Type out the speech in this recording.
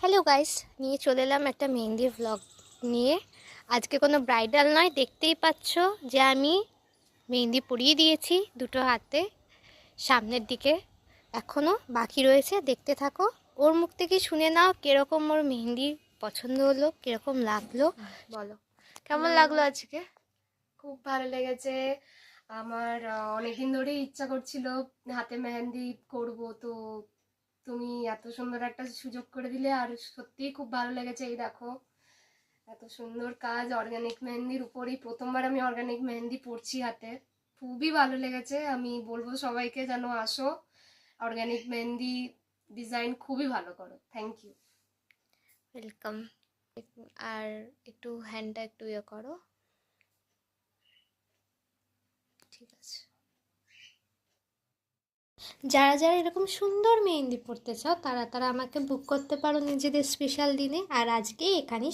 Hello guys, নিয়ে চলে এলাম একটা মেহেন্দি ভ্লগ নিয়ে। আজকে কোনো ব্রাইডাল নয়, দেখতেই পাচ্ছ যে আমি মেহেন্দি পরিয়ে দিয়েছি দুটো হাতে সামনের দিকে। এখনও বাকি রয়েছে, দেখতে থাকো। ওর মুখ থেকে শুনে নাও কিরকম ওর মেহেন্দি পছন্দ হলো, কিরকম লাগলো। বলো কেমন লাগলো আজকে? খুব ভালো লেগেছে আমার। অনেকদিন ধরেই ইচ্ছা করছিল হাতে মেহেন্দি করব, তো তুমি এত সুন্দর একটা সুযোগ করে দিলে, আর সত্যিই খুব ভালো লেগেছে। এই দেখো, এত সুন্দর কাজ অর্গানিক মেহেন্দির উপরই প্রথমবার আমি অর্গানিক মেহেন্দি পরছি হাতে। খুবই ভালো লেগেছে। আমি বলবো সবাইকে যেন আসো, অর্গানিক মেহেন্দি ডিজাইন খুবই ভালো করো। Thank you. ওয়েলকাম। আর একটু হ্যান্ডটা একটু ইয়ে করো। ঠিক আছে। যারা যারা এরকম সুন্দর মেহেন্দি পড়তে চাও তারা তারা আমাকে বুক করতে পারো নিজেদের স্পেশাল দিনে। আর আজকে এখানেই